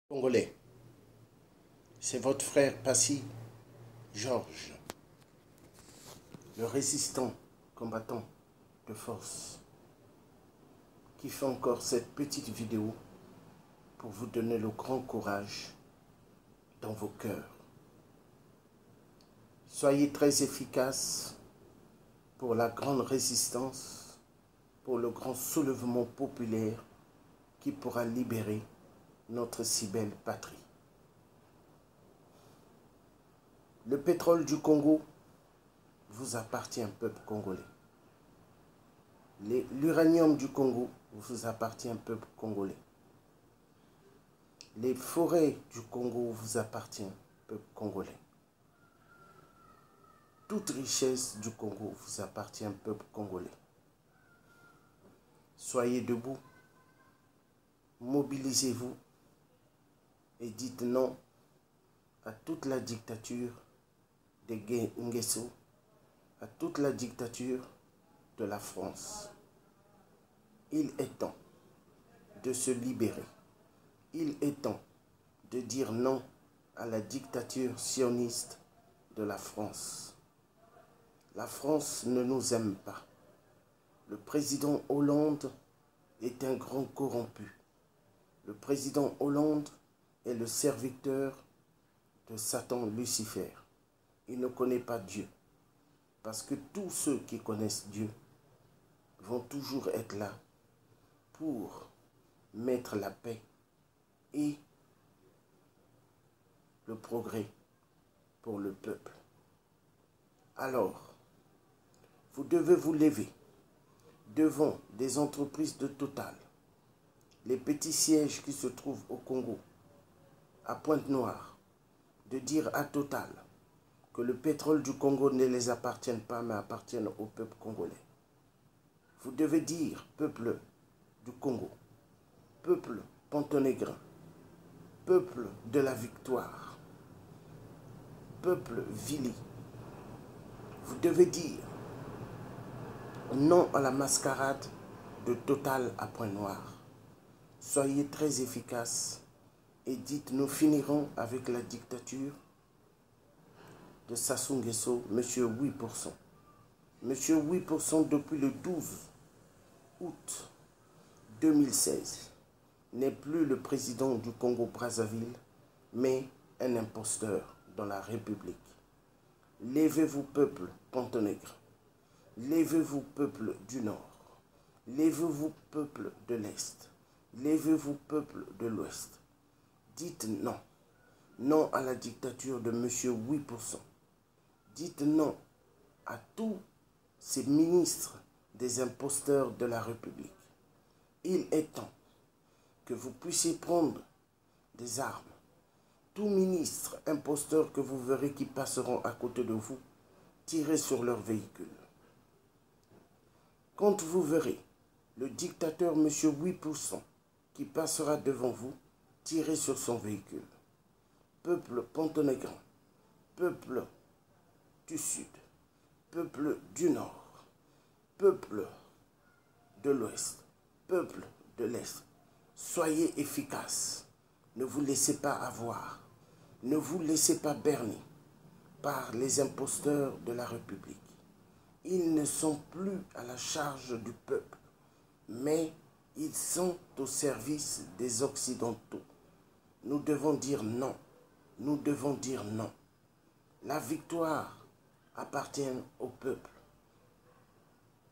Congolais, c'est votre frère Passy, Georges, le résistant, combattant de force, qui fait encore cette petite vidéo pour vous donner le grand courage dans vos cœurs. Soyez très efficaces pour la grande résistance, pour le grand soulèvement populaire qui pourra libérer notre si belle patrie. Le pétrole du Congo vous appartient, peuple congolais. L'uranium du Congo vous appartient, peuple congolais. Les forêts du Congo vous appartiennent, peuple congolais. Toute richesse du Congo vous appartient, peuple congolais. Soyez debout, mobilisez-vous et dites non à toute la dictature des Nguesso, à toute la dictature de la France. Il est temps de se libérer. Il est temps de dire non à la dictature sioniste de la France. La France ne nous aime pas. Le président Hollande est un grand corrompu. Le président Hollande est le serviteur de Satan Lucifer. Il ne connaît pas Dieu. Parce que tous ceux qui connaissent Dieu vont toujours être là pour mettre la paix et le progrès pour le peuple. Alors, vous devez vous lever devant des entreprises de Total, les petits sièges qui se trouvent au Congo, à Pointe-Noire, de dire à Total que le pétrole du Congo ne les appartient pas, mais appartient au peuple congolais. Vous devez dire, peuple du Congo, peuple pontonégrin, peuple de la victoire, peuple Vili, vous devez dire non à la mascarade de Total à Pointe-Noire. Soyez très efficaces et dites nous finirons avec la dictature de Sassou Nguesso, monsieur 8%. Monsieur 8% depuis le 12 août 2016 n'est plus le président du Congo-Brazzaville, mais un imposteur dans la République. Levez-vous, peuple pontonègre. Levez-vous, peuple du Nord. Levez-vous, peuple de l'Est. Levez-vous, peuple de l'Ouest. Dites non. Non à la dictature de monsieur 8%. Dites non à tous ces ministres des imposteurs de la République. Il est temps que vous puissiez prendre des armes. Tous ministres imposteurs que vous verrez qui passeront à côté de vous, tirez sur leurs véhicules. Quand vous verrez le dictateur monsieur 8% qui passera devant vous, tirez sur son véhicule. Peuple pontonégrin, peuple du Sud, peuple du Nord, peuple de l'Ouest, peuple de l'Est, soyez efficaces. Ne vous laissez pas avoir. Ne vous laissez pas berner par les imposteurs de la République. Ils ne sont plus à la charge du peuple, mais ils sont au service des Occidentaux. Nous devons dire non. Nous devons dire non. La victoire appartient au peuple.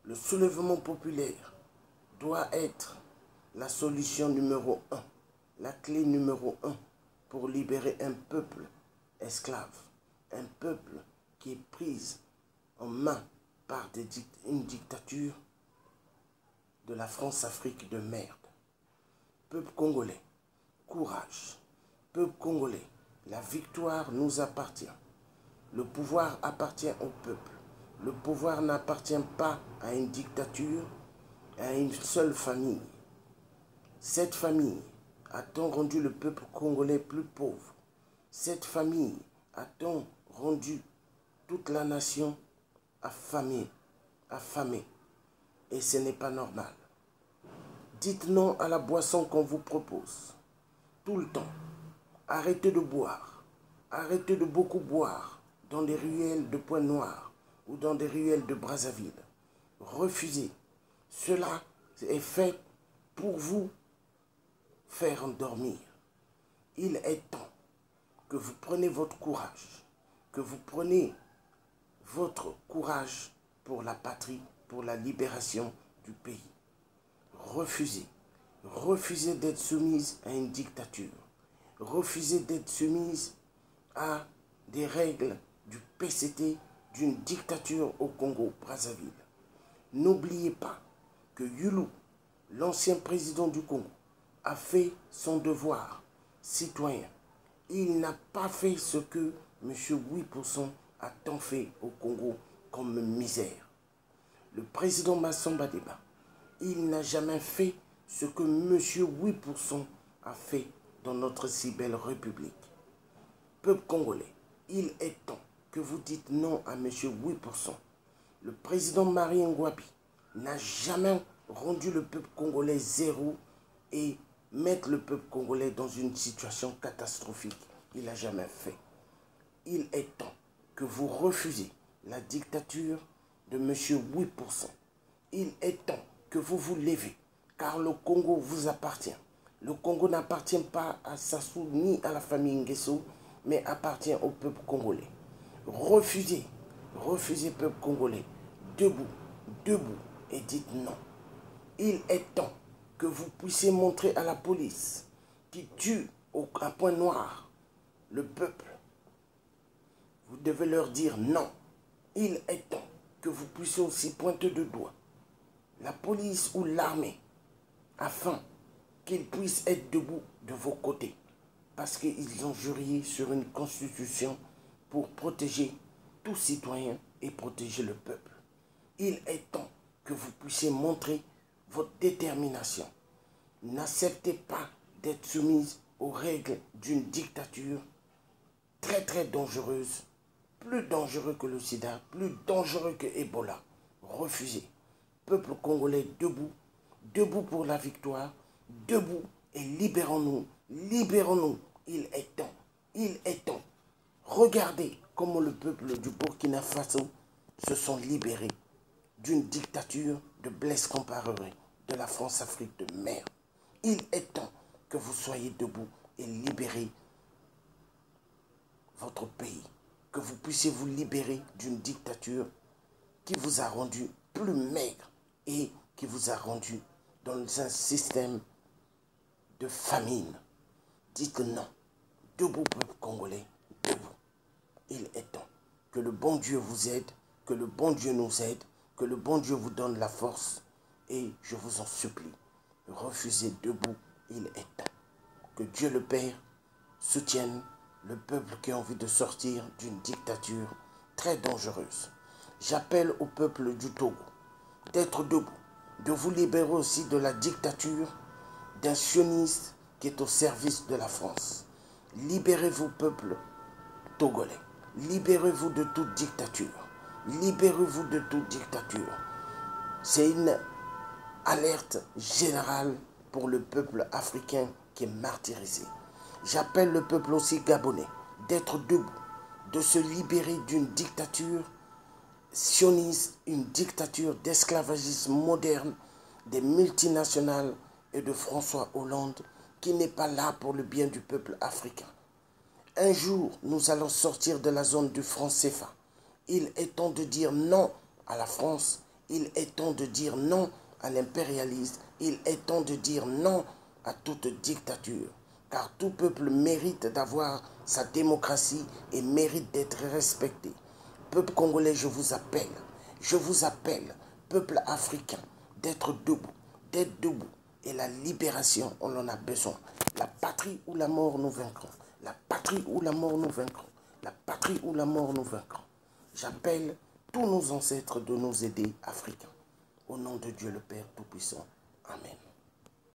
Le soulèvement populaire doit être la solution numéro 1, la clé numéro 1 pour libérer un peuple esclave, un peuple qui est pris en main par une dictature de la France-Afrique de merde. Peuple congolais, courage. Peuple congolais, la victoire nous appartient. Le pouvoir appartient au peuple. Le pouvoir n'appartient pas à une dictature, à une seule famille. Cette famille a-t-on rendu le peuple congolais plus pauvre? Cette famille a-t-on rendu toute la nation affamée? Et ce n'est pas normal. Dites non à la boisson qu'on vous propose. Tout le temps. Arrêtez de boire. Arrêtez de beaucoup boire dans des ruelles de Pointe-Noire ou dans des ruelles de Brazzaville. Refusez. Cela est fait pour vous faire endormir. Il est temps que vous preniez votre courage, que vous preniez votre courage pour la patrie, pour la libération du pays. Refusez. Refusez d'être soumise à une dictature. Refusez d'être soumise à des règles du PCT, d'une dictature au Congo-Brazzaville. N'oubliez pas que Yulu, l'ancien président du Congo, a fait son devoir citoyen. Il n'a pas fait ce que M. 8% a tant fait au Congo comme misère. Le président Massamba Deba, il n'a jamais fait ce que M. 8% a fait dans notre si belle République. Peuple congolais, il est temps que vous dites non à M. 8%. Le président Marie Ngouabi n'a jamais rendu le peuple congolais zéro et mettre le peuple congolais dans une situation catastrophique. Il n'a jamais fait. Il est temps que vous refusiez la dictature de M. 8%. Il est temps que vous vous levez, car le Congo vous appartient. Le Congo n'appartient pas à Sassou ni à la famille Nguesso, mais appartient au peuple congolais. Refusez, refusez peuple congolais, debout, debout, et dites non. Il est temps que vous puissiez montrer à la police qui tue à Pointe-Noire le peuple. Vous devez leur dire non. Il est temps que vous puissiez aussi pointer de doigt la police ou l'armée afin qu'ils puissent être debout de vos côtés. Parce qu'ils ont juré sur une constitution pour protéger tout citoyen et protéger le peuple. Il est temps que vous puissiez montrer votre détermination. N'acceptez pas d'être soumise aux règles d'une dictature très très dangereuse, plus dangereux que le sida, plus dangereux que Ebola. Refusez. Peuple congolais debout, debout pour la victoire, debout et libérons-nous, libérons-nous. Il est temps, il est temps. Regardez comment le peuple du Burkina Faso se sont libérés d'une dictature de Blaise Compaoré, de la France-Afrique de mer. Il est temps que vous soyez debout et libérez votre pays, que vous puissiez vous libérer d'une dictature qui vous a rendu plus maigre et qui vous a rendu dans un système de famine. Dites non. Debout, peuple congolais, debout. Il est temps que le bon Dieu vous aide, que le bon Dieu nous aide, que le bon Dieu vous donne la force. Et je vous en supplie, refusez debout, il est temps. Que Dieu le Père soutienne le peuple qui a envie de sortir d'une dictature très dangereuse. J'appelle au peuple du Togo d'être debout, de vous libérer aussi de la dictature d'un sioniste qui est au service de la France. Libérez-vous, peuple togolais. Libérez-vous de toute dictature. Libérez-vous de toute dictature. C'est une alerte générale pour le peuple africain qui est martyrisé. J'appelle le peuple aussi gabonais d'être debout, de se libérer d'une dictature sioniste, une dictature d'esclavagisme moderne des multinationales et de François Hollande qui n'est pas là pour le bien du peuple africain. Un jour, nous allons sortir de la zone du franc CFA. Il est temps de dire non à la France. Il est temps de dire non à l'impérialisme. Il est temps de dire non à toute dictature. Car tout peuple mérite d'avoir sa démocratie et mérite d'être respecté. Peuple congolais, je vous appelle, peuple africain, d'être debout. Et la libération, on en a besoin. La patrie ou la mort, nous vaincrons. La patrie ou la mort, nous vaincrons. La patrie ou la mort, nous vaincrons. J'appelle tous nos ancêtres de nous aider, Africains. Au nom de Dieu le Père Tout-Puissant.